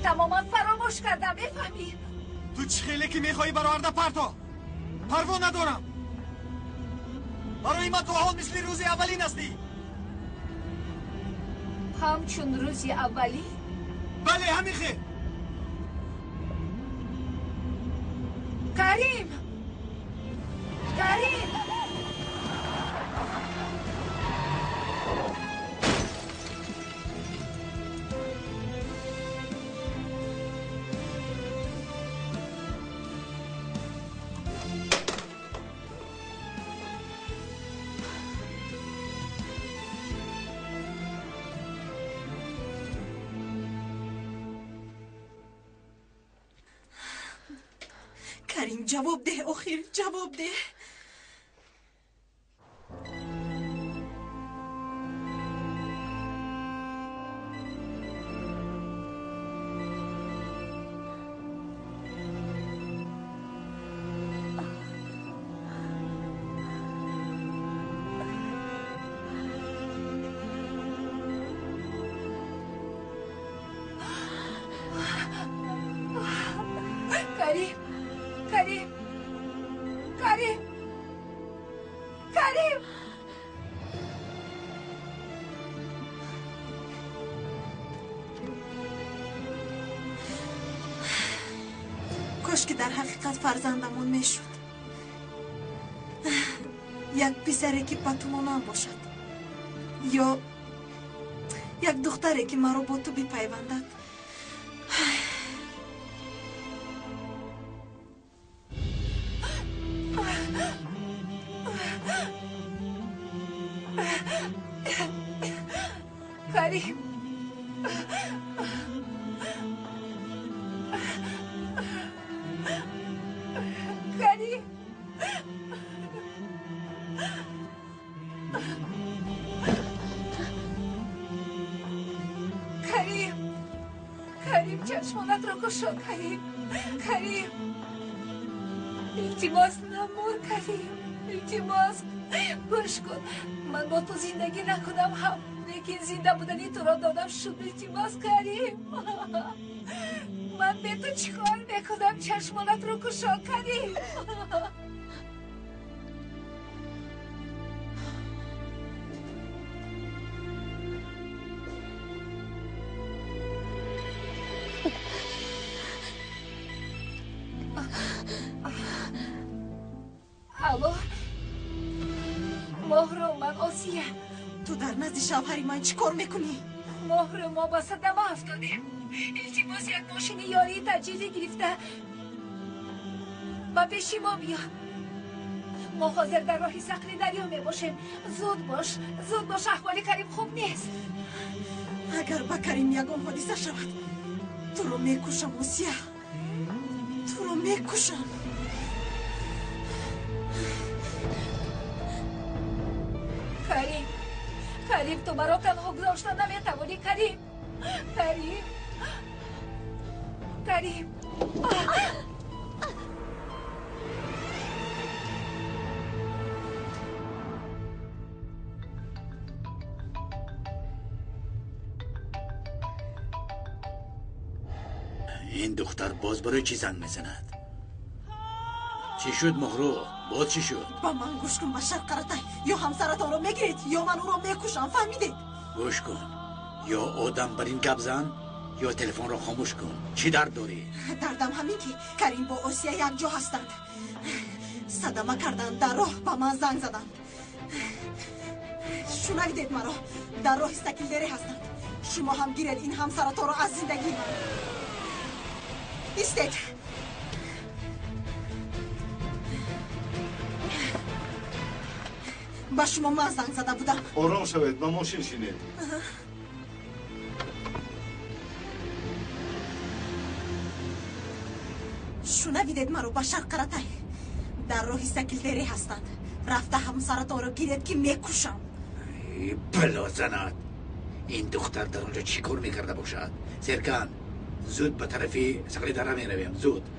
تماما فراموش کردم. بفهمی تو چی خیلی که میخوایی برآورده پرتو؟ پروا ندارم. برای من تو حال مثل روز اولین هستی. همچون روز اولی؟ بله همین خیر. کریم کریم کریم جواب ده. آخر جواب ده. کریم کریم کریم کریم کاش که در حقیقت فرزندمون میشد. یک پسری که پتومانم باشد یا یک دختری که مرا با تو بپیوندد. کریم کریم کریم کریم چشمانت را گشا. کریم کریم التماس نمور. کریم التماس گوش کن. من با تو زندگی نکنم هم، لیکن زنده بودنی تو را دادم شد. التماس کریم. من به تو چیکار میکنم؟ چشمانت رو گشا. کریم الو مهر من آسیه. تو در نزد شوهری من چی کار میکنی؟ مهر ما با صدمه افتادیم. التماس یک ماشین یاری تجهیزی گرفته با پیش ما بیا. ما حاضر در راه صخره دریا می باشیم. زود باش احوال کریم خوب نیست. اگر با کریم یگان حادثه شود تو رو میکشم آسیا، تو رو میکشم. کریم تو مرا تنها گذاشتن نمیتوانی. کریم این دختر باز برای چی زنگ میزند؟ چی شد مهرو؟ باز چی شد؟ با من گوش کن بشر قرطه، یا همسرتان رو میگیرید یا من او رو میکشم، فهمیدید؟ گوش کن، یا آدم بر این گپ زن یا تلفن را خاموش کن. چی درد داری؟ دردم همین که کریم با آسیا یک جا هستند. صدمه کردند، در راه با من زنگ زدند. شنیدید مرا؟ در راه استکیلدری هستند. شما هم گیرید این همسرتان رو از زندگی من. ایستید. با شما من زنگ زده بودم. آرام شوید، با ماشین شینید. شنیدید مرا بشر قرطه؟ در راه سکیلدری هستند. رفته همسرتان رو گیرید که میکشم. بلا زند. این دختر در اونجا چی کار میکرده باشد؟ سرکن زود به طرف سقلی دره میرویم. زود.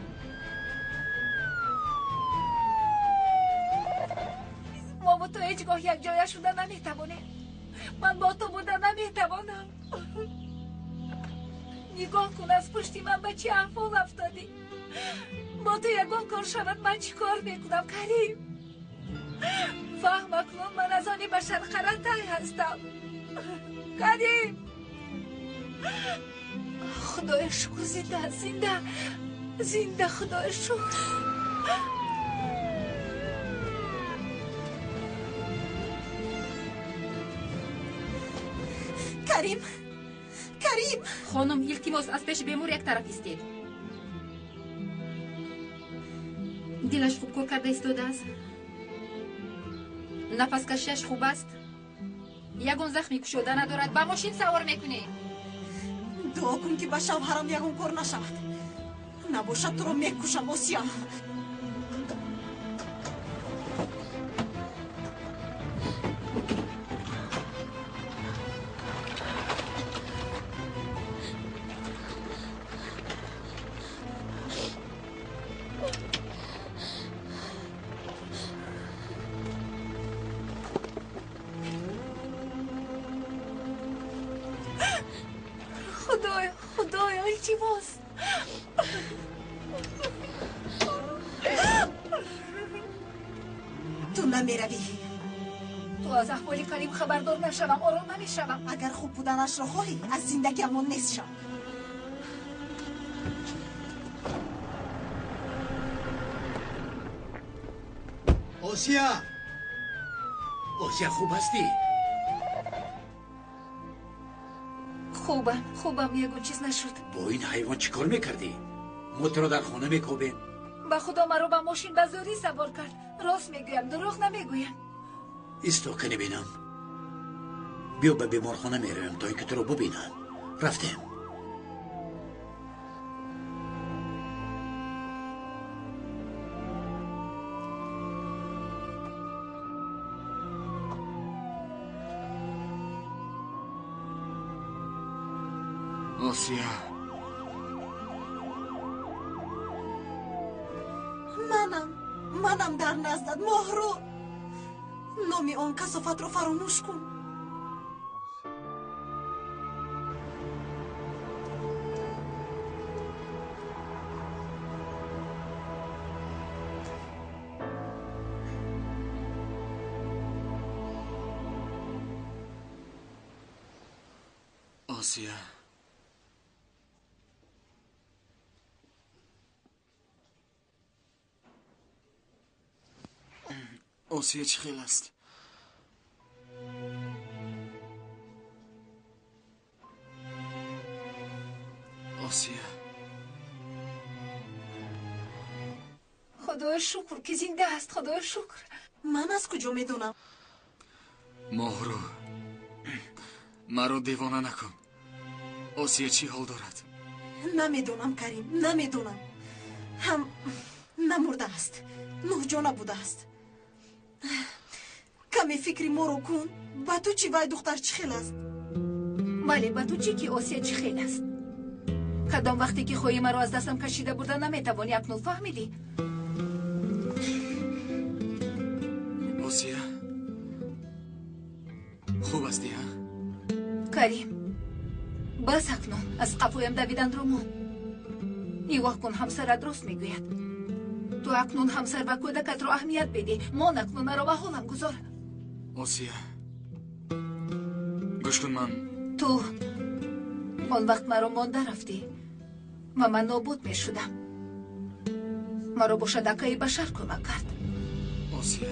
ما با تو هیچگاه یک جای شده نمیتوانیم. من با تو بودن نمیتوانم. نگاه کن از پشتی من به چی احوال افتادی. با تو یگان کار شود من چی کار میکنم؟ کریم فهم کن، من از آنی بشر قرطه هستم. کریم خدای شکر، زنده خدای شکر. کریم خانم التماس از پیش بیمور یک طرف ایستید. دلش خوب کار کرده ایستاده است. نفس کشیش خوب است. یگان زخمی کشوده ندارد. با ماشین سوار میکنی. دعا کن که به شوهرم یگان کار نشود، نباشد تو رو میکشم آسیا. خدایا التماس. تو نمیروی. تو از احوال کریم خبردار نشوم آرام نمیشوم. اگر خوب بودنش را خواهی از زندگی امان نیست شم. آسیا خوب هستی؟ خوبم یگون چیز نشد. با این حیوان چی کار میکردی؟ ما تو را در خانه میکوبیم. به خدا مرا به ماشین به زوری سوار کرد. راست میگویم، دروغ نمیگویم. ایستا کنی بینم. بیا به بیمارخانه میرویم تا اینکه تو رو ببینن. رفتیم. آسیا منم در نزدت مهرو. نامی آن کثافت رو فراموش کن. آسیا آسیا چی خیل است؟ آسیا خدای شکر که زنده است. خدای شکر. من از کجا میدونم؟ ماهرو مرا دیوانه نکن. آسیه چی حال دارد؟ نمیدونم کریم، نمیدونم. هم نمرده است، 9 جانه بوده است. کمی فکری ما رو کن. با تو چی وای دختر چی خیل است؟ ولی با تو چی که آسیه چی خیل است؟ کدام وقتی که خوی مرا از دستم کشیده بوده نمیتوانی اکنون فهمیدی؟ آسیه خوب استی ها؟ کریم بس اکنون از قفویم دویدن رو مون. نیوه کن همسرت درست میگوید. تو اکنون همسر و کودکت رو اهمیت بدی. من اکنون مرا به حالم گذار. آسیه گوش کن. من تو آن وقت مرا مانده رفتی و من نابود می شدم. مرا با شدکای بشر کمک کرد. آسیه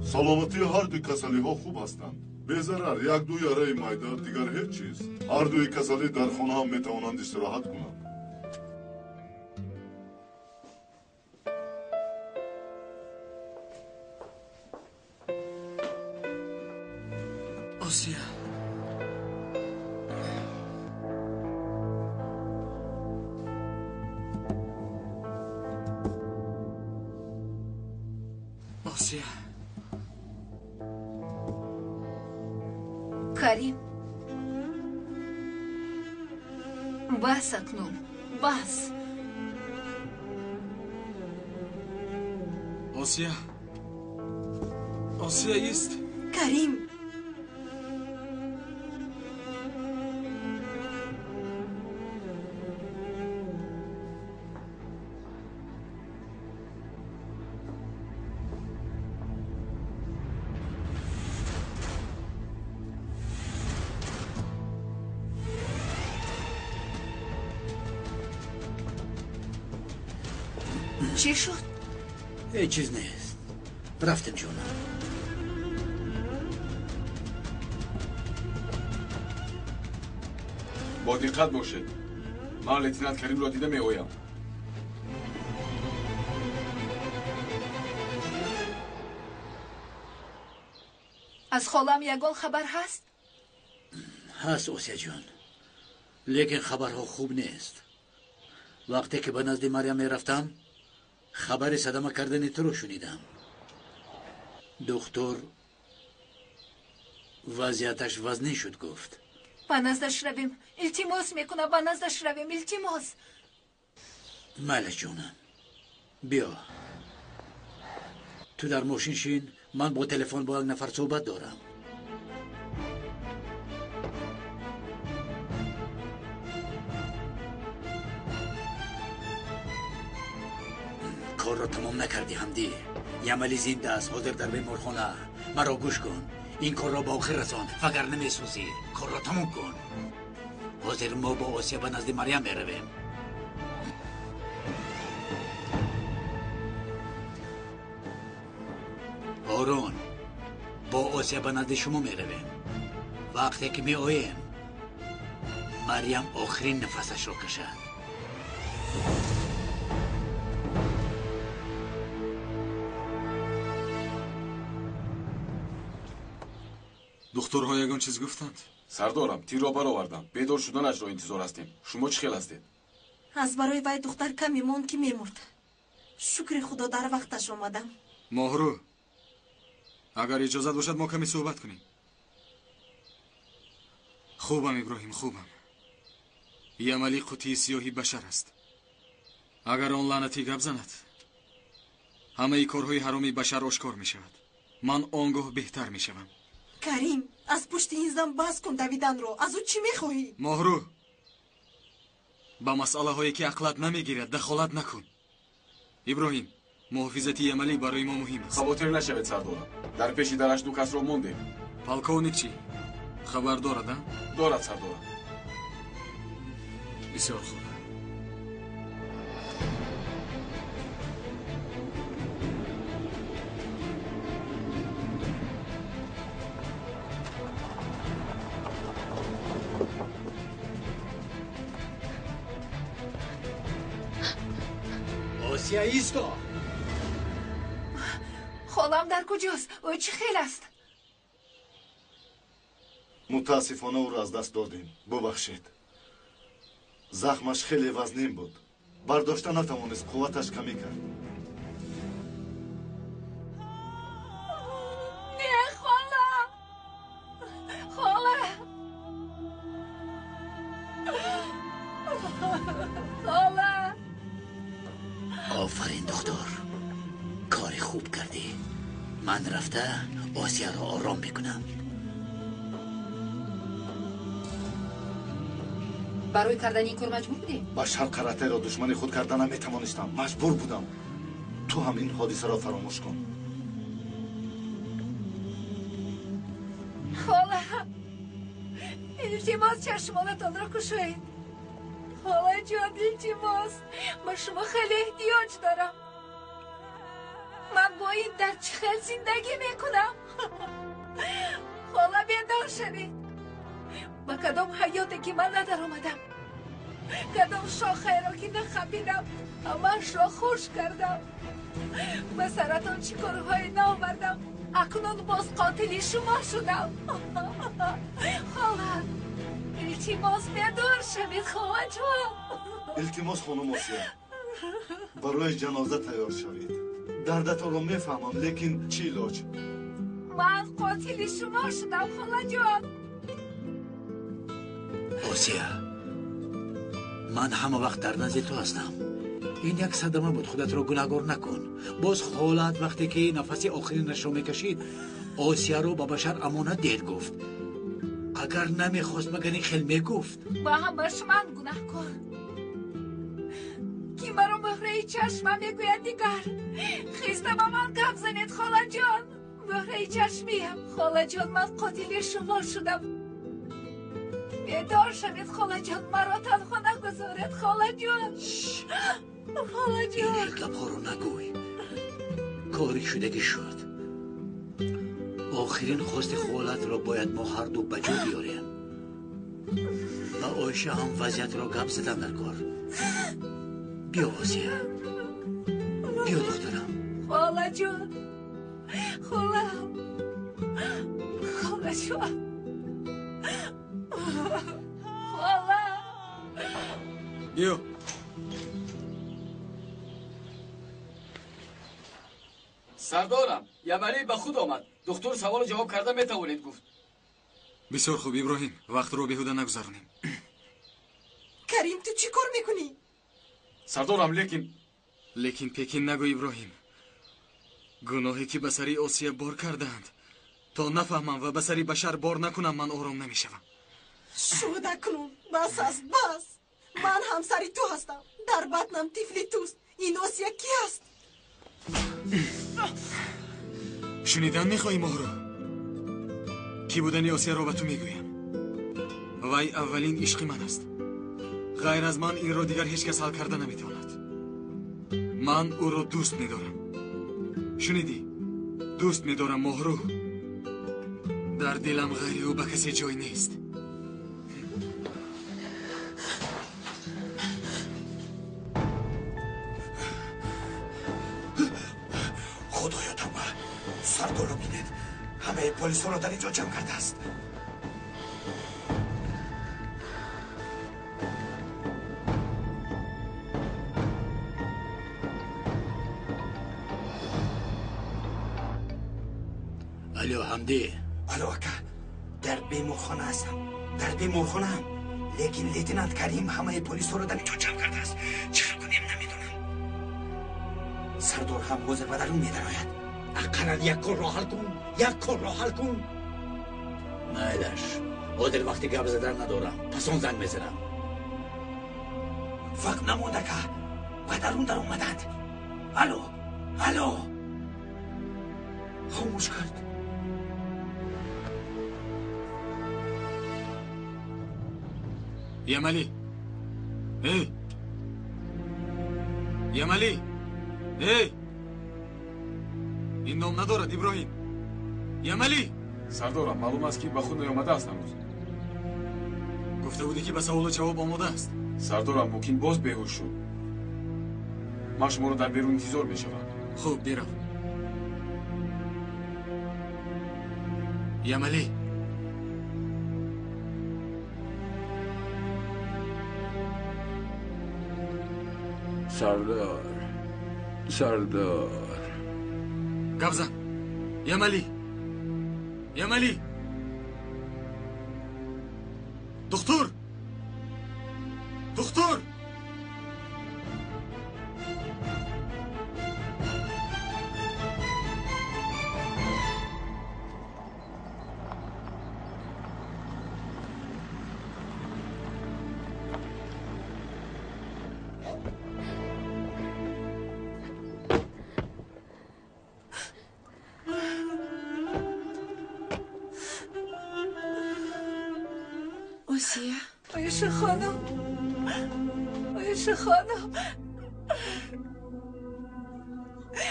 سلامتی هر دو کسلی ها خوب هستند. به ضرر یک دو یاره مایده دیگر هیچ چیز. هر دوی کسلی در خانه هم میتوانند استراحت کنند. آسیه آسیه کریم بس اکنون بس. آسیه آسیه ایست. کریم چی شد؟ هیچ چیز نیست. رفتم جونم. با دقت باشید. من لتینانت کریم را دیده می آیم. از خالم یگان خبر هست؟ هست آسیه جان، لیکن خبرها خوب نیست. وقتی که به نزد مریم می رفتم خبر صدمه کردن تو رو شنیدم. دکتر وضعیتش وزنی شد گفت. به نزدش رویم. التماس میکنم به نزدش رویم. التماس. ماله جونم بیا تو در ماشین شین. من با تلفن با یک نفر صحبت دارم. کار را تمام نکردی حمدی. یملی زنده است حاضر در بیمارخانه. مرا گوش کن. این کار را با آخر رسان وگر نمیسوزی. کار را تمام کن. حاضر ما با آسیه به نزد مریم میرویم. هارون با آسیه به نزد شما میرویم. وقتی که می آییم مریم آخرین نفسش را کشد. دکترها یگان چیز گفتند؟ سردارم تیر را برآوردم. بیدار شدنش را انتظار هستیم. شما چه خیال هستید؟ از برای وای دختر کمی مون که میمرد. شکر خدا در وقتش آمدم. ماهرو اگر اجازت باشد ما کمی صحبت کنیم. خوبم ابراهیم خوبم. یملی قوطی سیاهی بشر است. اگر آن لعنتی گپ زند همه ای کارهای حرامی بشر آشکار می شود. من آنگاه بهتر می شوم. کریم از پشت این زن بس کن دویدن رو. از او چی میخواهی؟ ماهرو با مسئله هایی که عقلت نمیگیرد دخالت نکن. ابراهیم محافظت یملی برای ما مهم است. خواطر نشوید سردارم. در پیش درش دو کس را ماندیم. پالکونیک چی؟ خبر دارد؟ دارد سردارم. بسیار خوب. آسیا ایستا. خالم در کجاست؟ او چه خیل است؟ متاسفانه او را از دست دادیم. ببخشید. زخمش خیلی وزنین بود. برداشته نتوانست، قوتش کمی کرد. نه خالم. خالم. خالم. آفرین دکتر. کار خوب کردی. من رفته آسیا را آرام میکنم. برای کردن این کار مجبور بودی؟ بشر قراته را دشمن خود کردن نمیتوانستم. مجبور بودم. تو هم این حادثه را فراموش کن. خالم. التماس چشمانتان را کشوید. خاله جان التماس. من شما خیلی احتیاج دارم. من با این در چه خیل زندگی میکنم. خاله بیندار شدید. با کدام حیاتی که من ندار آمدم، کدام شاخه را که نخبیدم همش را خوش کردم. به سرتان چی کارهای نآوردم، اکنون باز قاتل شما شدم. خاله التماس بیندار شوید. خاله جان التماس خانم آسیا، برای جنازه تیار شوید. دردتان را میفهمم، لیکن چی علاج؟ من قاتل شما شدم. خاله جان آسیا، من همه وقت در نزد تو هستم. این یک صدمه بود. خودت رو گناهکار نکن. باز خالت وقتی که نفس آخرینش رو میکشید آسیا رو با بشر امانت دید گفت. اگر نمیخواست مگر این خیل میگفت. با همش من گناهکار که مرا مهره چشمم میگوید دیگر خیسته با من گپ زنید. خاله جان مهره چشمیم. خاله جان من قاتل شما شدم. بیدار شوید خاله جان. مرا تنها نگذارید خاله جان. خاله جان این گپ‌ها رو نگوی. کاری شده که شد. آخرین خواست خالت را باید ما هر دو بجا بیاریم. و آیشه هم وضعیت را گپ زدن در کار. بیا آسیا، بیا دخترم. خاله جان. خاله جان. خاله بیا. سردارم یمنی به خود آمد. دکتر سوال جواب کرده میتوانید گفت. بسیار خوب ابراهیم، وقت رو بیهوده نگذرونیم. کریم تو چی کار میکنی؟ سردارم لیکن پکین نگو ابراهیم. گناهی که به سری آسیا بار کردند تا نفهمم و به سری بشر بار نکنم من آرام نمیشوم. شوده کنون. بس است بس. من همسری تو هستم. در بطنم طفلی توست. این آسیا کی است؟ شنیدن میخوایی مهرو؟ کی بودن آسیا رو به تو میگویم. وی اولین عشق من است. غیر از من این رو دیگر هیچ کس حل کرده نمیتواند. من او رو دوست میدارم. شنیدی؟ دوست میدارم مهرو. در دلم غیر او به کسی جای نیست. خدایا توبه. سردار رو بینید. همه پلیس ها رو در اینجا جمع کرده است. الو حمدی. الو اکا، در بیمورخانه هستم. در بیمورخانه هم. لیکن لیتنانت کریم همه پلیس رو در اینجا جمع کرده است. چرا کنیم نمیدونم. سردار هم حاضر به درون میدراید. اقرار یک کار را حل کن. یک کار را حل کن. مایلش حاضر وقتی گپ زدن ندارم. پس اون زنگ میزنم. وقت نمونده که به درون در اومدند. الو الو. خاموش کرد. یملی. ای یملی. ای این نام ندارد ابراهیم. یملی. سردارم معلوم است که به خود نیامده است هنوز. گفته بودی که به سوال جواب آماده است. سردارم ممکن باز بیهوش شد. من شما رو در بیرون انتظار میشوم. خوب بیرو. یملی سردار گبزن. یملی دختر آسیه آیشه خانم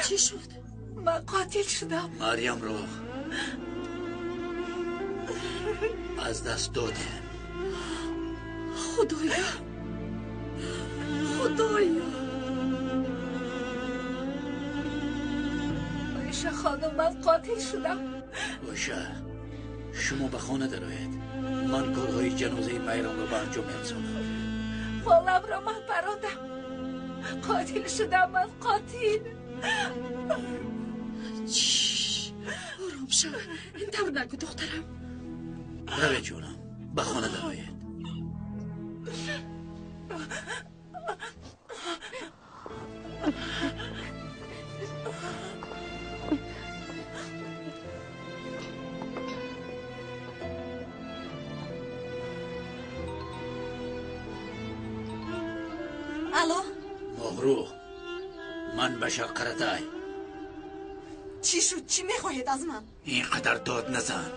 چی شد؟ من قاتل شدم. مریم رو از دست دادیم. خدایا آیشه خانم من قاتل شدم. باشه شما به خانه درآیید. من کارهای جنازه میرم رو به انجام میرسونم. والله را من برادم قاتل شدم. من قاتل. آرام شو. این طور نگو دخترم. روید جونم به خانه درآیید. الو مغرو من بشر قرتای. چی شد؟ چی میخواهید از من؟ اینقدر داد نزن.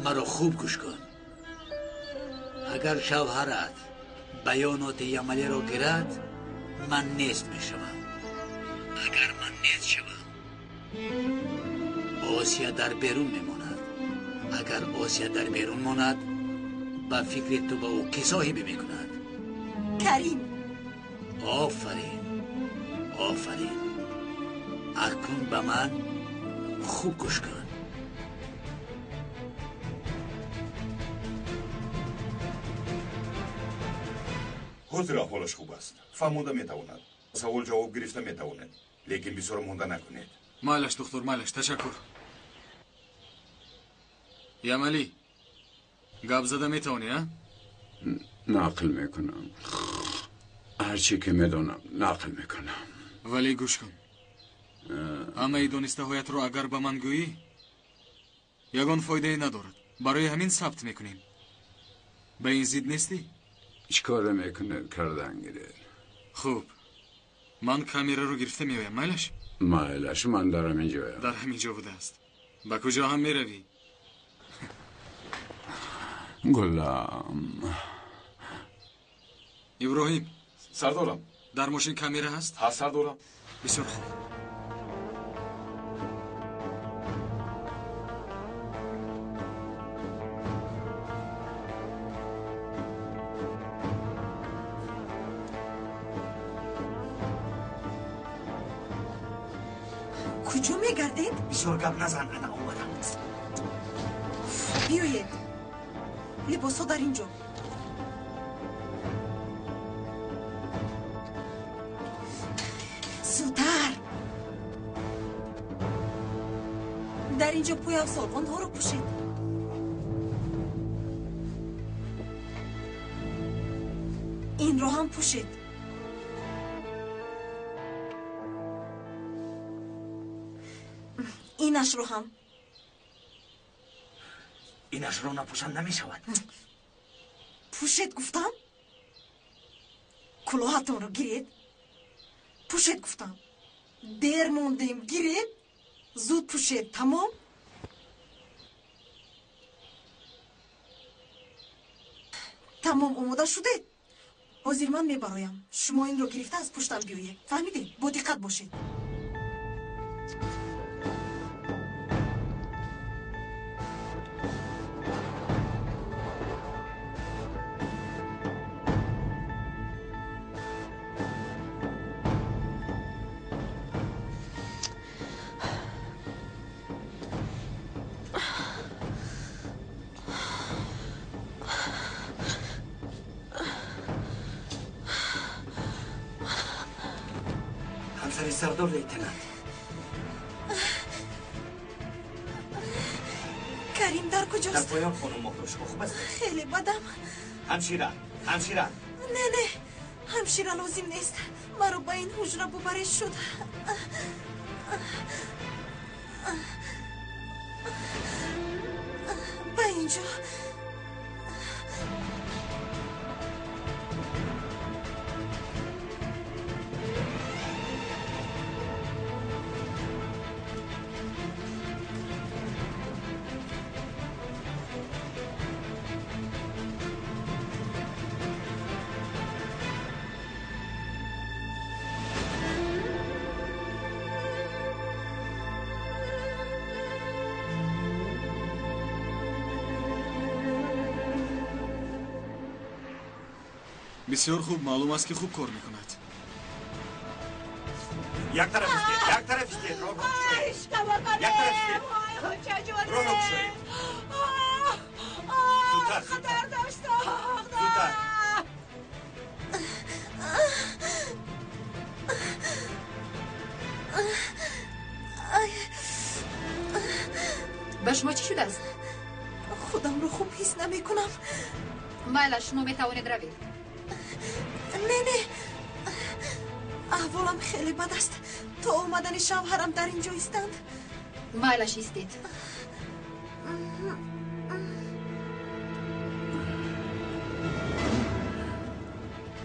مرا خوب گوش کن. اگر شوهرت بیانات یملی را گیرد من نیست میشوم. اگر من نیست شوم آسیا در بیرون میماند. اگر آسیا در بیرون ماند به فکر تو به او کی صاحبی میکند؟ کریم. آفرین اکنون به من خوب گوش کن. حاضر احوالش خوب است. فهمونده میتواند. سوال جواب گرفته میتواند. لیکن بیسار مونده نکنید. مالش دختر مالش تشکر. یملی گپ زده میتونی ها؟ نقل میکنم. هرچی که میدونم نقل میکنم. ولی گوش کن. اما ای دانسته هایت رو اگر به من گویی یگان فایده ای ندارد. برای همین ثبت میکنیم. به این زید نیستی؟ چیکار میکنه کردن گیره؟ خوب من کامیرا رو گرفته میایم. مایلش من دارم اینجا. در همینجا بوده است. به کجا هم میروی؟ گلم ابراهیم سردارم در ماشین کامیرا هست؟ هست سردارم. بسیار خوب. کجا میگردید؟ بسیار گپ نزن. انا اومدم. بیایید. لباسا در اینجا. زودتر. در اینجا پوی افسارباند ها رو پوشید. این رو هم پوشید. اینش رو هم. اینش رو نپوشن نمیشود. پوشید گفتم. کلاهتون رو گیرید. پوشید گفتم. دیر موندیم گیرید. زود پوشید. تمام. تمام آماده شدید. حاضر من میبرایم. شما این رو گرفته از پشتم بیایید. فهمیدید؟ با دقت باشید. سردار لیتنانت. کریم در کجاست؟ در پایان خانم مهروش خوب است. خیلی بدم. همشیره نه همشیره لازم نیست. مرا با این حجره ببرید شد. با اینجا بسیار خوب معلوم است که خوب کار میکند. یک طرفش گیر. راه بگشایید. یک طرفش گیر. راه بگشایید. زودتر. خطر داشتم. زودتر. به شما چی شده است؟ خودم رو خوب حس نمی کنم. بله شما میتوانید روید. نه احوالم خیلی بد است. تا آمدن شوهرم در اینجا ایستند. بله ایستید.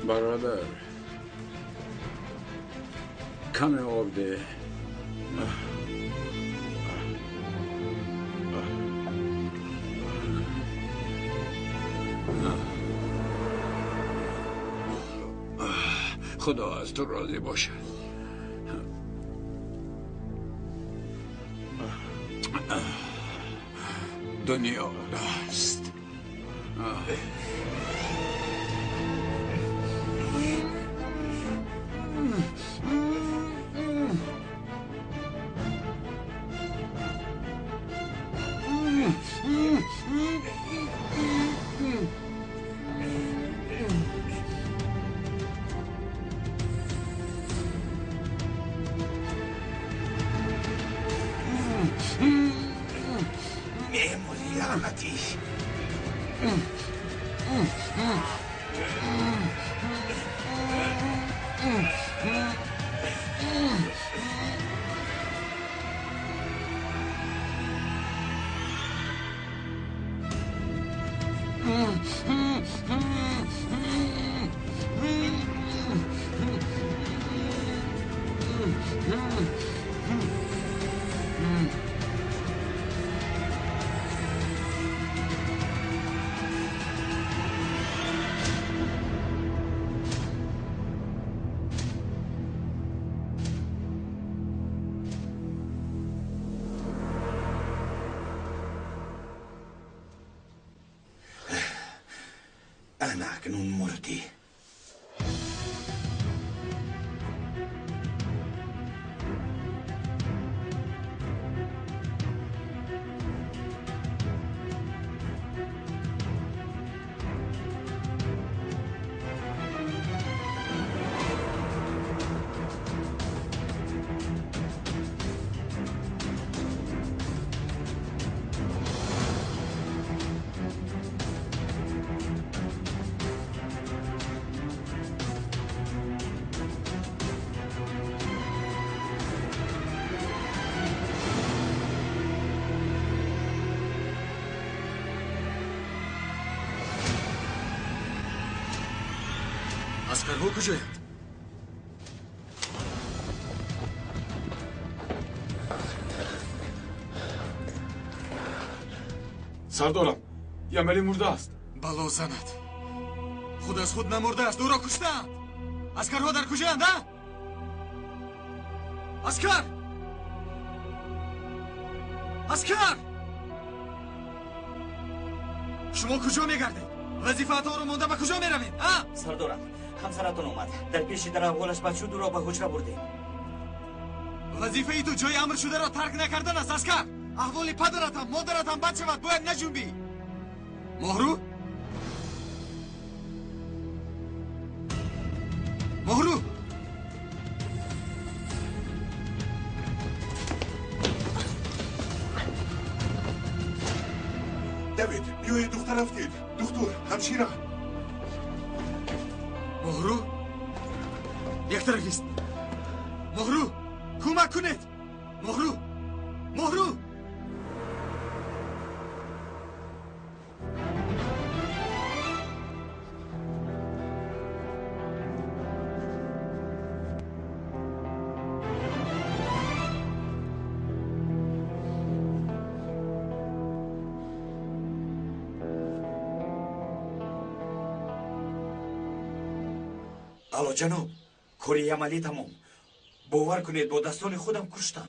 برادر کمی آب ده. خدا از تو راضی باشه. دنیا است. معمولی لعنتی. أنا أكنون مردي. عسکرها کجایند؟ سردارم یملی مرده است. بلا زند. خود از خود نمرده است. او را کشتند. عسکرها در کجایند؟ عسکر! شما کجا میگردید؟ وظیفه‌تان رو مونده به کجا میروید؟ سردارم همسرتون اومد. در پیش در اولش بد شد او را به حجره بردیم. وظیفه ای تو جای امر شده را ترک نکردن است عسکر. احوال پدرتم مادرتم بد شود باید نجنبی. مهرو همشیره مهرو یک طرفیست مهرو کمک کنید مهرو مهرو الو جناب کاری عملی تمام باور کنید با دستان خودم کشتم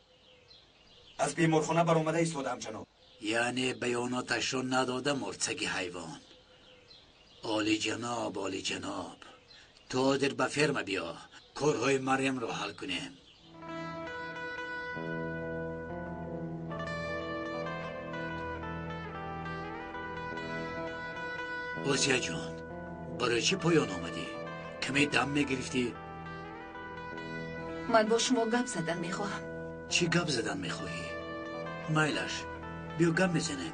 از بیمارخانه برآمده ایستادم جناب یعنی بیاناتش رو نداده مرتسگ حیوان عالی جناب تو در به فرم بیا کارهای مریم رو حل کنیم اوسیا جان برای چی پایان آمدی؟ کمی دم میگرفتی؟ من با شما گپ زدن میخواهم. چی گپ زدن میخواهی؟ مایلش بیا گپ میزنیم.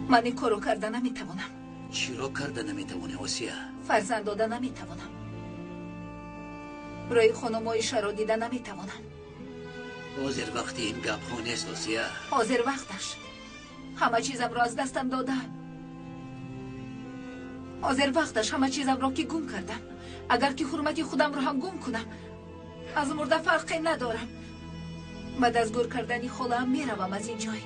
من این کارو کرده نمیتوانم. چرا کرده نمیتوانی اوسیا؟ فرزند داده نمیتوانم. روی خانمایش را دیده نمیتوانم. حاضر وقتی این گپ ها نیست اوسیا. حاضر وقتش همه چیزم را از دستم دادم. حاضر وقتش همه چیزم را که گم کردم. اگر که حرمت خودم را هم گم کنم از مرده فرقی ندارم. بعد از گور کردنی خودم میروم از این جای.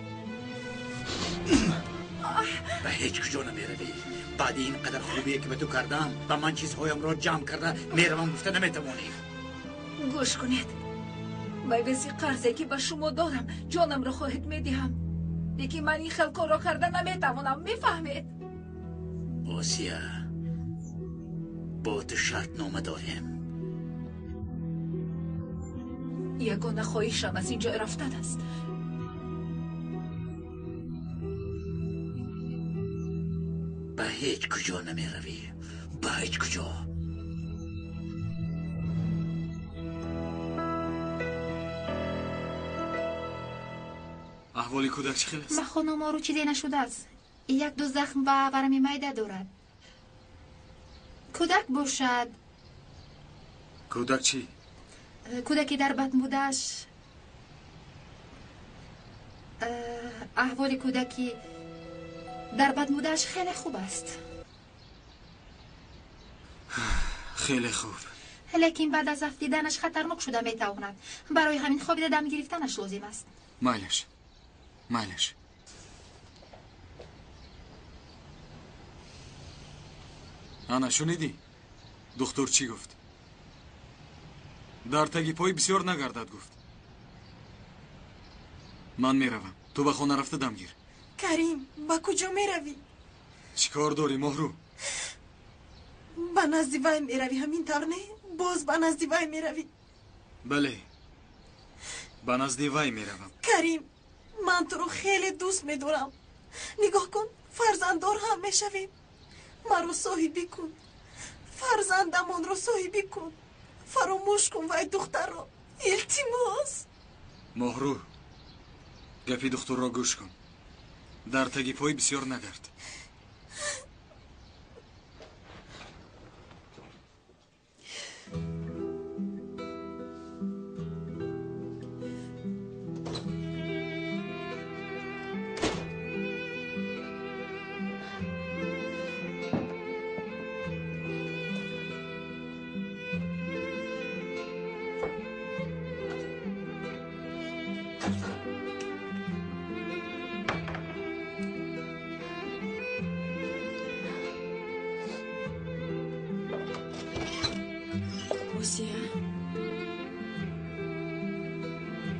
به هیچ کجا نمیروی. بعد این قدر خوبیه که به تو کردم و من چیزهایم را جمع کرده میروم گفته نمیتوانی. گوش کنید، من بسی قرضی که به شما دارم جانم را خواهد میدهم، لیکن من این خیل کار را کرده نمیتوانم. میفهمید؟ اوسیا با تو شرط نامه داریم. یگانه خواهشم از اینجا رفتن است. به هیچ کجا نمی روی. به هیچ کجا. احوالی کودک چه خیلی است؟ به خانم رو چیزی نشده است. یک دو زخم و ورم معده دارد. کودک باشد. کودک چی؟ کودکی در بطن بودش. احوال کودکی در بطن بودش خیلی خوب است. خیلی خوب. لیکن بعد از رفتیدنش خطرناک شده میتواند. برای همین خوابیده دم گرفتنش لازم است. مایلش انا شنیدی؟ دکتر چی گفت؟ در تگی پای بسیار نگردد گفت. من میروم. تو به خانه رفته دم گیر. کریم با کجا میروی؟ چیکار داری مهرو؟ به نزدی وای میروی همین طور نه؟ باز به نزدی وای میروی؟ بله به نزدی وای میروم. کریم من تو رو خیلی دوست میدارم. نگاه کن فرزنددار هم میشویم. من رو صاحبی کن. فرزندمان رو صاحبی کن. فراموش کن وای دختر رو. التماس. مهرو گپی دختر را گوش کن. در تگی پای بسیار نگرد.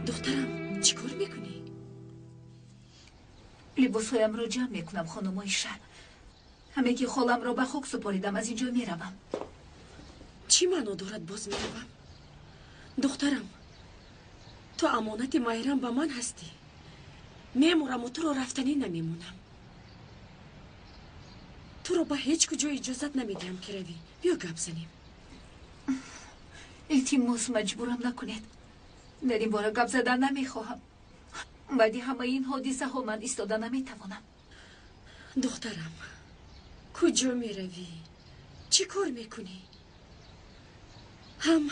دخترم چیکار میکنی؟ لباسهایم را جمع میکنم خانمای شهر. همه که خالم را به خوک سپاریدم. از اینجا میروم. چی معنا دارد باز میروم؟ دخترم تو امانت مایرم به من هستی. میمورم و تو رو رفتنی نمیمونم. تو رو به هیچ کجا اجازت نمیدیم که روی. بیا گپ زنیم. التماس مجبورم نکنید. در این باره گپ زدن نمیخواهم. بعدی همه این حادثه ها من ایستادن نمیتوانم. دخترم کجا میروی؟ چی کار میکنی؟ هم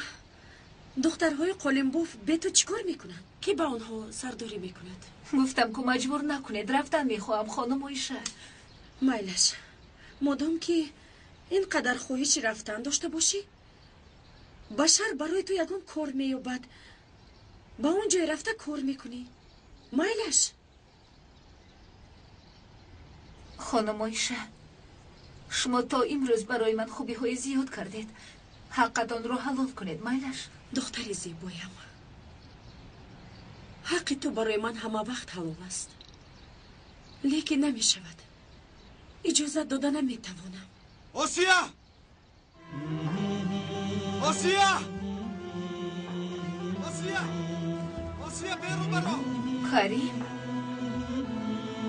دخترهای قلمبوف به تو چی کار میکنن که با آنها سرداری میکند؟ گفتم که مجبور نکنید، رفتن میخواهم خانم عایشه. میلش، مادام که اینقدر خواهش رفتن داشته باشی، بشر برای تو یگان کار مییابد، با اون جای رفته کار میکنی. میلش. خانم عایشه، شما تا امروز برای من خوبی های زیاد کردید. حقتان رو حلال کنید میلش. دختر زیبایم، حق تو برای من همه وقت حلال است، لیکن نمی شود. اجازه داده نمی توانم. آسیا! آسیا! آسیا! آسیا بیرون برو! کریم!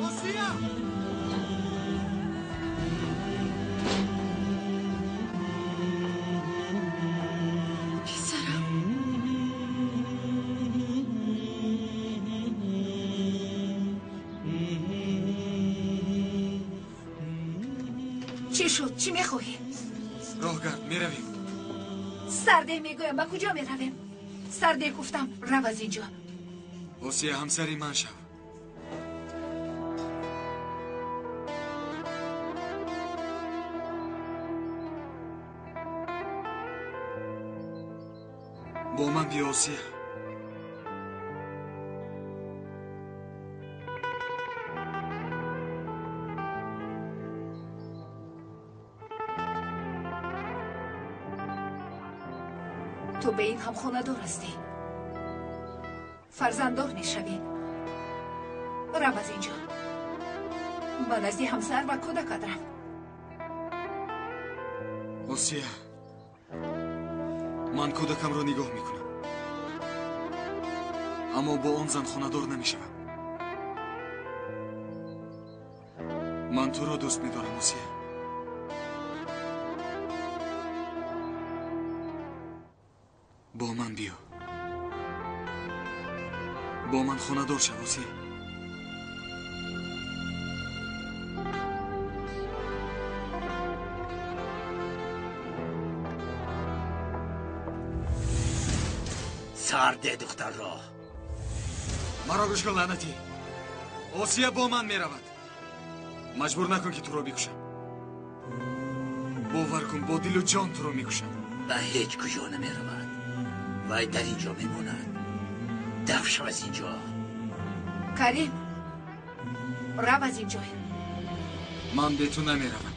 آسیا! چی شد؟ چی میخواهی؟ راه گرد میرویم. سرده میگویم با کجا میرویم؟ سرده گفتم رو از اینجا. آسیا همسری من شو. با من بیا آسیا. تو به این هم خونه دار هستی، فرزنددار میشوی. رو از اینجا. من از همسر و کودک دارم. آسیا، من کودکم رو نگاه میکنم، اما با آن زن خونه دار نمیشوم. من تو رو دوست میدارم آسیا. با من بیا، با من خونه دار شو آسیا. سرده دختر را. مرا گوش کن لعنتی. آسیا با من میرود. مجبور نکن که تو رو بکشم. باور کن با دل و جان تو رو میکشم. به هیچ کجا نمیرود. وای در اینجا میموند. دفع شو از اینجا. کریم، رو از اینجا. من به تو نمیروم.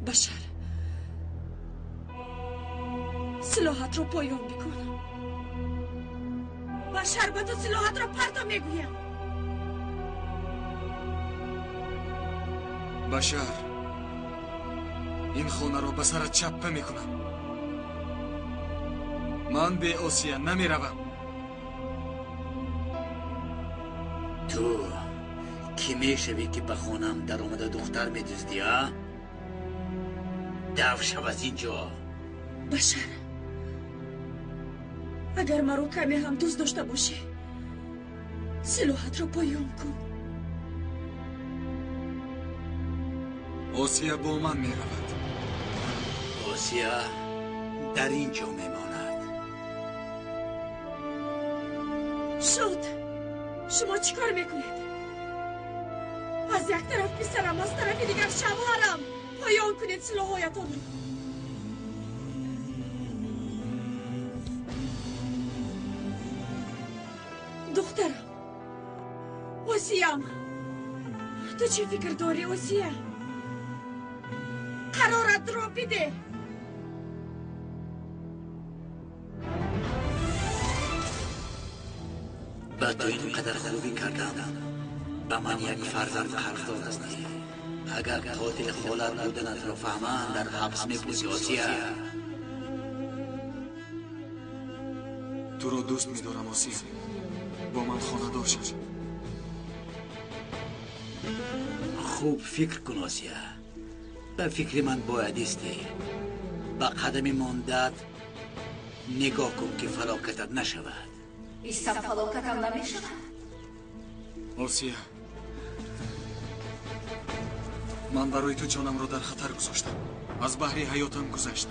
بشر، سلاحت رو پایان بکن. بشر، به تو سلاحت رو پرتا میگویم. بشر، این خانه رو به سرت چپه میکنم. من به آسیا نمیروم. تو کی میشوی که به خانم در اومده دختر میدزدی ها؟ دفع شو از اینجا. بشر، اگر مرا کمی هم دوست داشته باشی، سلاحت رو پایان کن. آسیا با من میرود. آسیا در اینجا میماند. شد، شما چی کار میکنید؟ از یک طرف پسرم، از طرف دیگر شوهرم. پایان کنید سلاحایتان رو. دخترم، آسیام، تو چی فکر داری آسیا؟ قرارت رو بده. به با تو اینقدر خوبی کردم به من یک فرزند قرض دادستی. اگر قاتل خالت بودنت را فهمند در حبس می‌پوسی آسیا. تو رو دوست می‌دارم آسیا. با من خانه‌دار شو. خوب فکر کن آسیا. به فکر من بایدیستی. به قدم ماندت نگاه کن که فلاکتت نشود. ایستم فلاکتم نمیشود. آسیا، من برای تو جانم را در خطر گذاشتم. از بحر حیاتم گذشتم.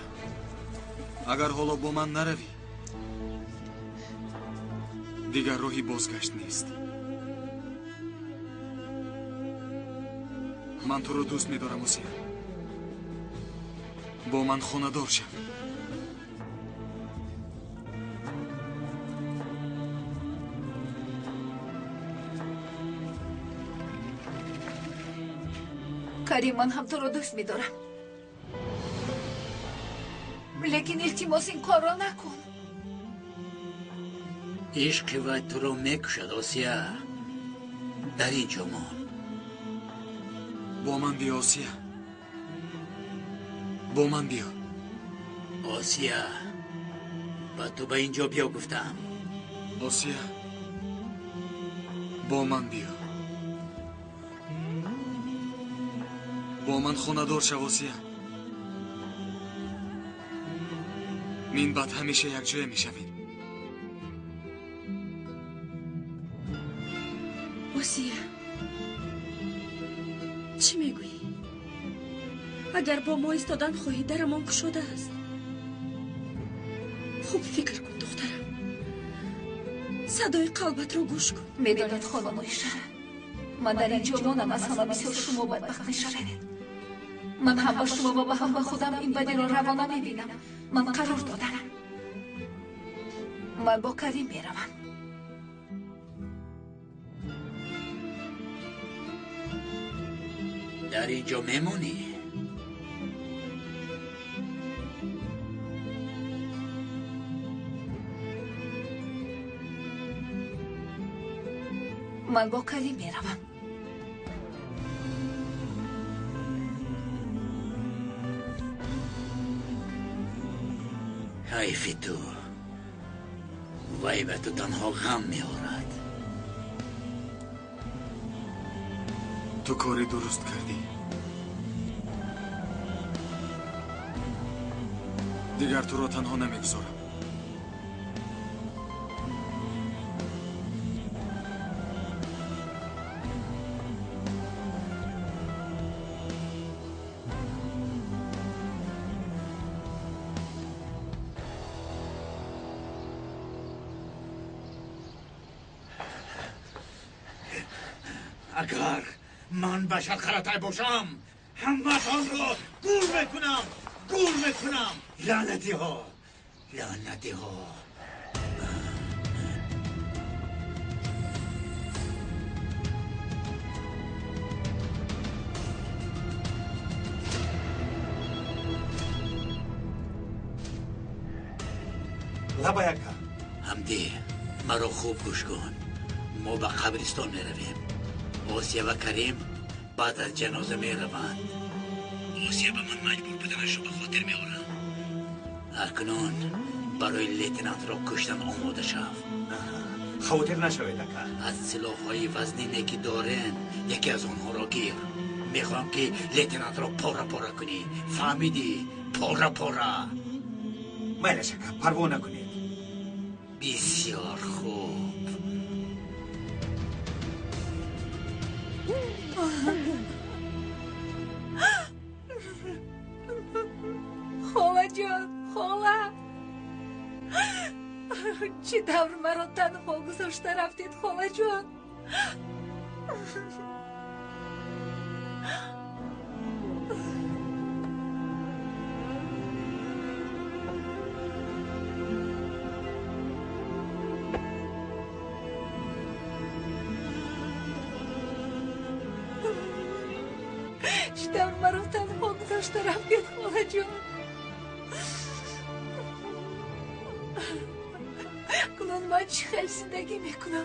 اگر حالا با من نروی دیگر راهی بازگشت نیست. من تو رو دوست می‌دارم آسیا. با من خانه‌دار شو. کریم، من هم تو رو دوست می‌دارم. لیکن التماس این کار را نکن. عشق و تو رو میکشد آسیا. در اینجا مان. با من بیا آسیا. با من بیا. آسیا، با تو به اینجا بیا گفتم. آسیا، با من بیا. با من خانه‌دار شو آسیا. من بعد همیشه یک جای میشویم. آسیا، چی میگویی؟ اگر با ما ایستادن خواهی درمان گشوده است. خوب فکر کن دخترم. صدای قلبت رو گوش کن. میدانید خانم ایشان، من در اینجا مانم از همه بسیار شما بدبخت میشوید. من هم با شما و هم با خودم این بدی را روا نمیبینم. من قرار دادم. من با کریم میروم. در اینجا میمونی؟ من با کریم میروم. حیفی تو. وای به تو تنها غم میارد. تو کاری درست کردی. دیگر تو را تنها نمیگذارم. اگر من بشر خرطه باشم همه تان را گول میکنم. لعنتی ها. لبایکا حمدی، مرا خوب گوش کن. ما به قبرستان میرویم. آسیا و کریم بعد از جنازه میروند. آسیا به من مجبور بودنش رو به خاطر میارم. اکنون برای لیتنانت را کشتن آماده شو. خاطر نشوید اکا. از سلاح‌های وزنی که دارن یکی از آنها را گیر. میخوام که لیتنانت را پاره کنی. فهمیدی؟ پاره. میلش اکا، پروا نکنید. بسیار خوب. خاله جان، خاله. چه دور مرا تنها گذاشته رفتید خاله جان. چه دور مرا تنها گذاشته رفتید خاله جان. کنون من چه خیلی زندگی میکنم.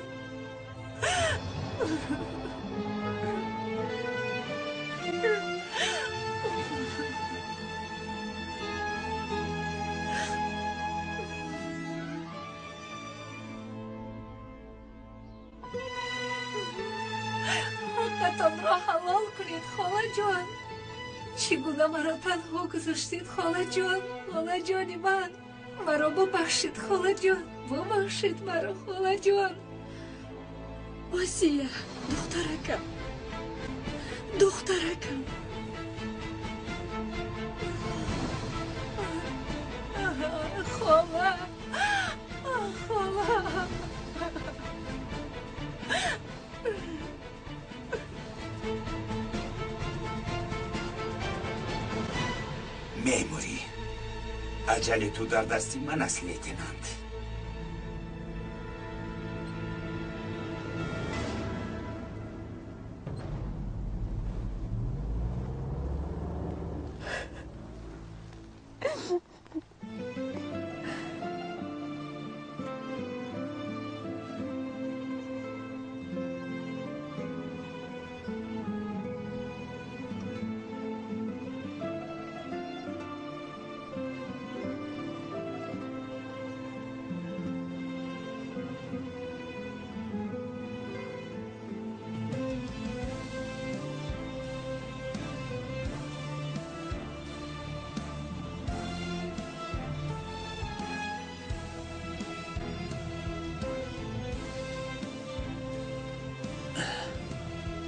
حقتان را حلال کنید خاله جان. چگونه مرا تنها گذاشتید خاله جان؟ خاله جانی من، مرا ببخشید خاله جان، ببخشید مرا خاله جان. آسیه دخترکم، دخترکم. خاله، خاله. میموری عجله تو در دستی من است لیتنانت.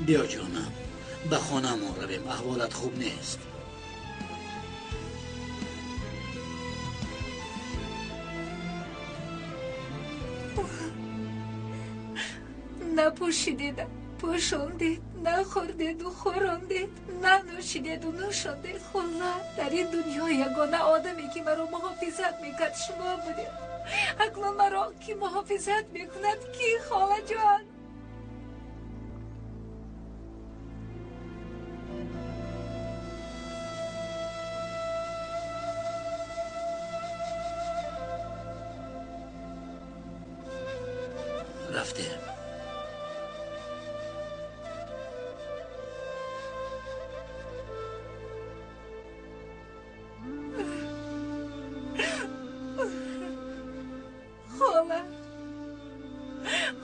بیا جانم، به خانه‌مان رویم، احوالت خوب نیست. نپوشیدید، پوشاندید، نخوردید و خوراندید، ننوشیدید و نوشاندید. خدا، در این دنیا یگانه آدمی که مرا محافظت میکرد شما بودید. اکنون مرا کی محافظت میکند؟ کی خاله جان؟ رفته. خاله،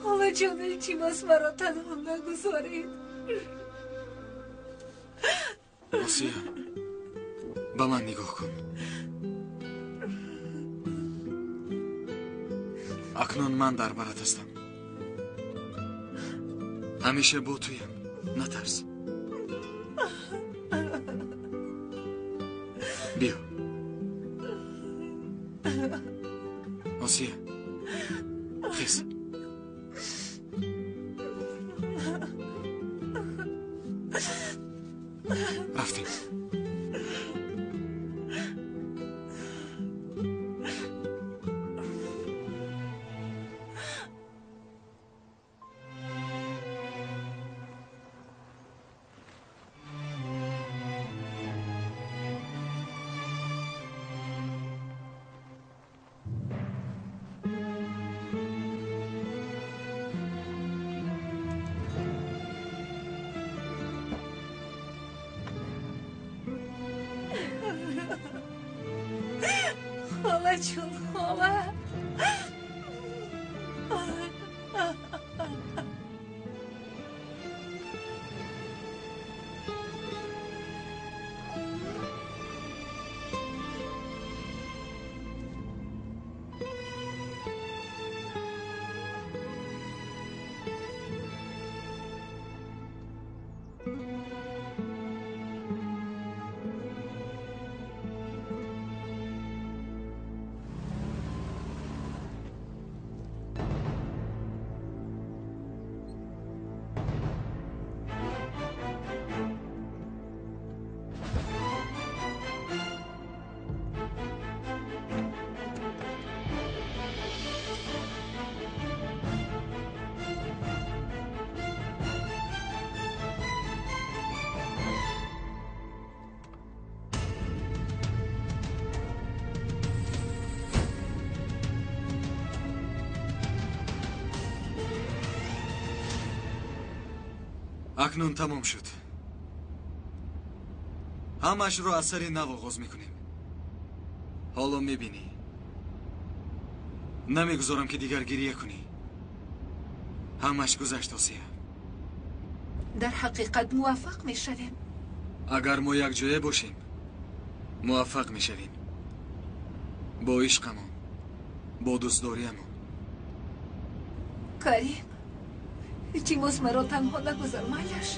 خاله جان، التماس مرا تنها نگذارید. آسیه، به من نگاه کن. اکنون من در برات هستم. همیشه با تویم، نترس. بیا آسیه، خیز. رفتیم. خاله جون، خاله. акнун тамом шуд. ҳамаашро аз сари нав оғоз мекунем. ҳоло мебинӣ. намегузорам ки дигар гирия кунӣ. ҳамаш гузашт осия. дар ҳақиқат муваффақ мешавем. агар мо якҷоя бошем муваффақ мешавем. бо ишқамон, бо дӯстдориамон. карим, илтимос маро танҳо нагузар майяш.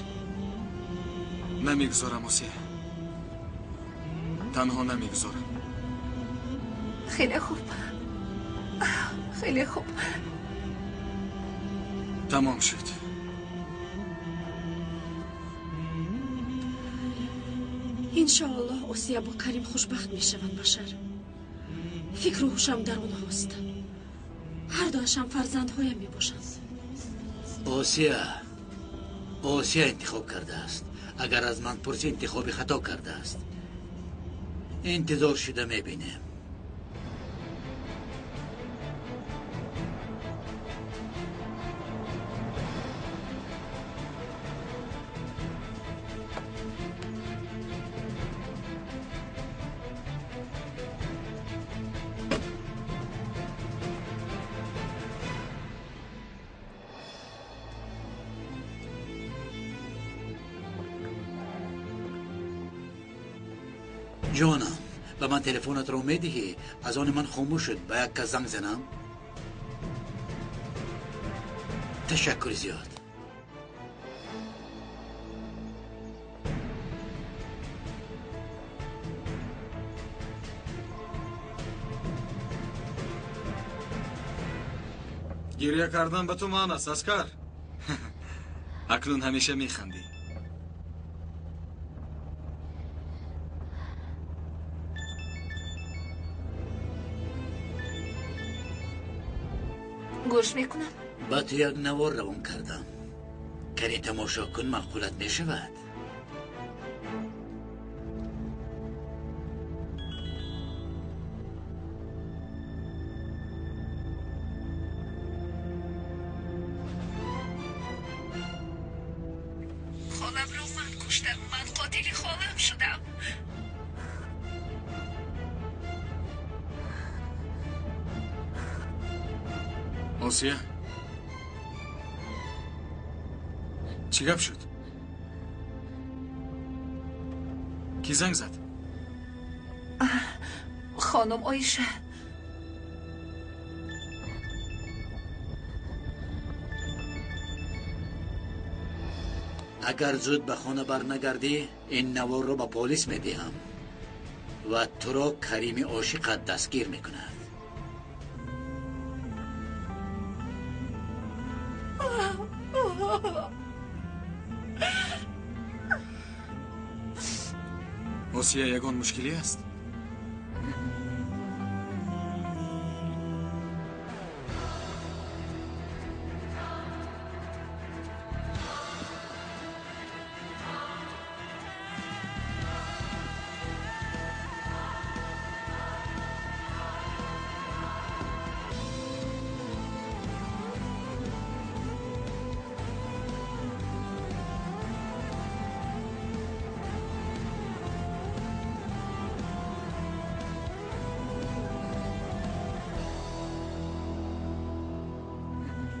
намегузорам осия. танҳо намегузорам. хеле хуб. хеле хуб. тамом шуд. иншоаллоҳ осия бо карим хушбахт мешаванд. башар, фикру ҳушам дар онҳост. ҳардуашам фарзандҳоям мебошанд. осия интихоб кардааст. агар аз ман пурсӣ, интихоби хато кардааст. интизор шуда мебинем. جانم، به من تلفنت رو میدهی؟ از آن من خاموش شد. با یک کس زنگ زنم؟ تشکر زیاد. گریه کردن به تو مان است اسکر. اکنون همیشه میخندی. گوش میکنم. با تو یک نوار روان کردم. کاری تماشا کن، معقولت میشود. خالم رو من کشتم. من قاتل خالم شدم. آسیا، چی گپ شد؟ کی زنگ زد؟ خانم آیشه. اگر زود به خانه برنگردی، این نوار رو به پلیس میدهم و تو را کریم عاشقت دستگیر میکند. آسیا، یگان مشکلی است؟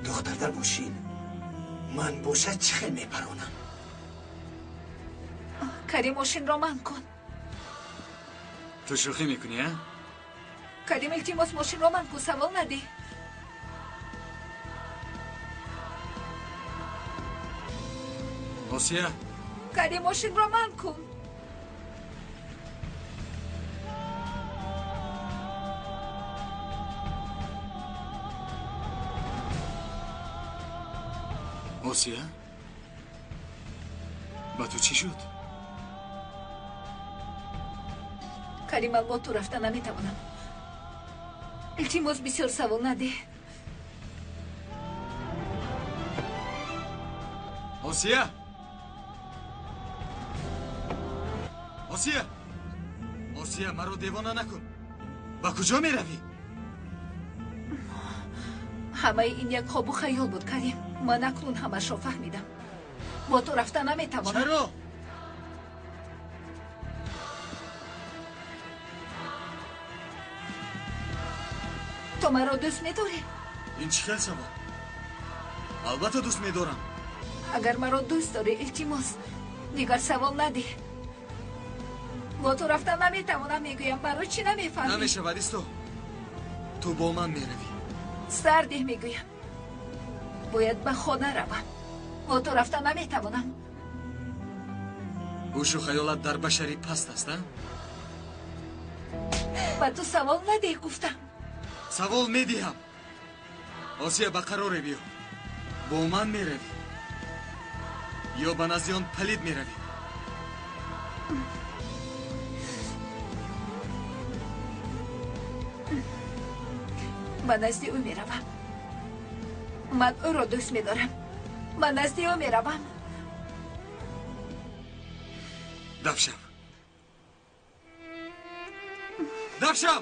دختر در باشین. من باشد چه میپرانم. کریم ماشین را من کن. تو شوخی میکنی ها؟ کریم التماس ماشین را من کن. سوال ندی. آسیا، کریم ماشین را من کن. آسیا، با تو چی شد؟ کریم، من با تو رفتن نمیتوانم. التماس بسیار سوال نده. آسیا، آسیا، آسیا، مرا دیوانه نکن. با کجا می روی؟ همه این یک خواب و خیال بود کریم. من اکنون همش را فهمیدم. با تو رفتن نمیتوانم. چرا؟ تو مرا دوست می‌داری؟ این چی کل سوال؟ البته دوست می‌دارم. اگر مرا دوست داری التماس دیگر سوال نده. با تو رفتن نمیتوانم میگویم برای چی نمیفهمی؟ نمیشه ولیستو. تو با من میروی. سرده میگویم باید به خانه روم. با تو رفتن نمیتوانم. گوش و خیالت در بشری پست است نه؟ با تو سوال نده گفتم. سوال میدیم. آسیا به قرار بیا. با من میروی یا به نزدیان پلید میروی؟ من نزدی او میروم. من او را دوست میدارم. من نزدی او میروم. دفشم دفشم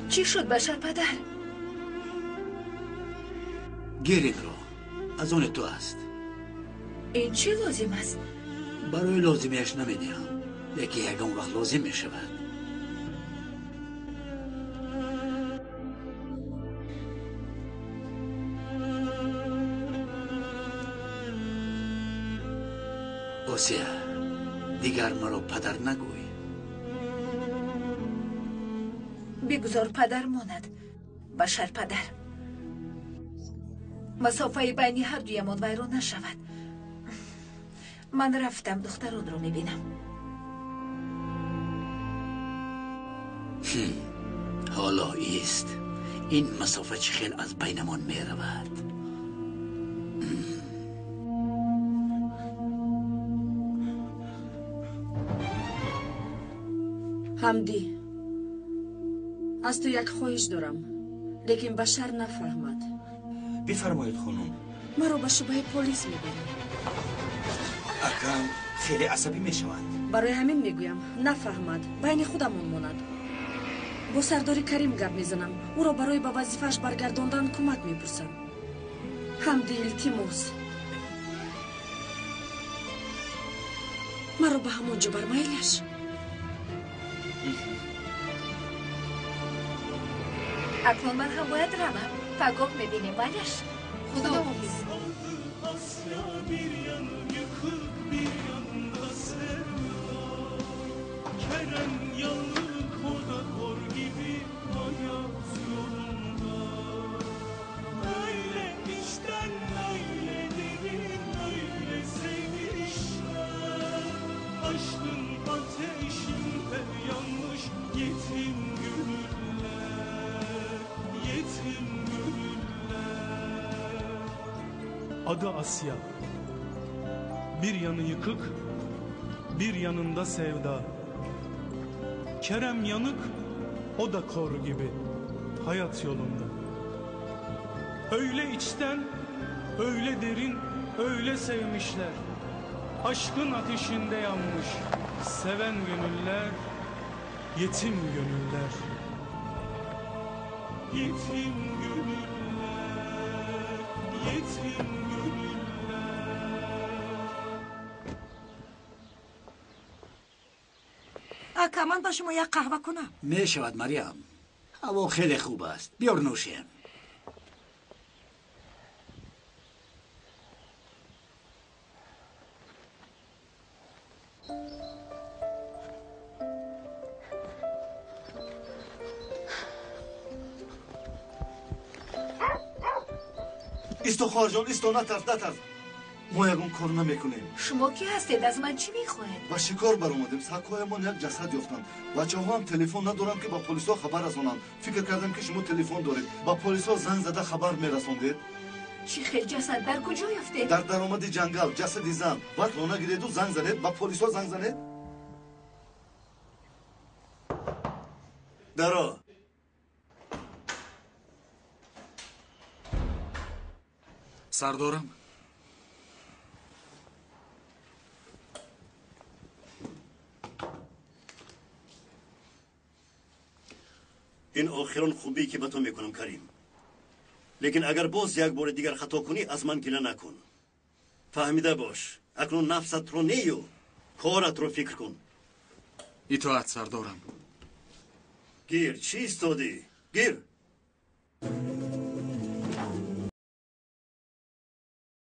چی شد بشر پدر؟ گیرین رو از اون تو است. این چی لازم است؟ برای لازمیش نمیدیم، لیکن یکم وقت لازم میشود. آسیا، دیگر مرا پدر نگوی. بگذار پدر ماند. بشر پدر. مسافه بینی هر دویمان ویران نشود. من رفتم دختران رو میبینم. حالا ایست. این مسافه چه خیل از بینمان میرود. حمدی، از تو یک خواهش دارم، لیکن بشر نفهمد. بفرمایید خانم. مرا به شبه پلیس میبرید. اکرم خیلی عصبی میشوند. برای همین میگویم نفهمد، بین خودمون ماند. با سردار کریم گپ میزنم، او را برای به وظیفه‌اش برگرداندن کمک میپرسم. حمدی التماس، مرا به همونجا برمیلش. اکنون من هم باید روم. پگاه میبینیم ولیش. خدا حافظ. Adı Asya. Bir yanı yıkık, bir yanında sevda. Kerem yanık, o da kor gibi hayat yolunda. Öyle içten, öyle derin, öyle sevmişler. Aşkın ateşinde yanmış seven gönüller, yetim gönüller. Yetim gönüller, yetim gönüller. آقا من با شما یک قهوه کنم. میشود مریم. هوا خیلی خوب است. بیار نوشیم. ایستو خواهر جان، ایستو، نترس. ما یکون کار نمیکنیم. شما کی هستید؟ از من چی میخواهید؟ با شکار برآمدیم. سگ‌هایمان یک جسد یافتند. بچه‌ها هم تلفن ندارم که با پلیس‌ها خبر رسانند. فکر کردم که شما تلفن دارید. با پلیس‌ها زنگ زده خبر میرساندید. چی خیلی جسد در کجا یافتید؟ در درآمد جنگل، جسد زن. وقت لانه گیرید و زنگ زدید. با پلیس‌ها زنگ زدید. درا. سردارم. این آخران خوبی که به تو میکنم کریم، لیکن اگر باز یک بار دیگر خطا کنی از من گله نکن. فهمیده باش، اکنون نفست رو نیو، کارت رو فکر کن. اطاعت سردارم. گیر، چی استادی؟ گیر.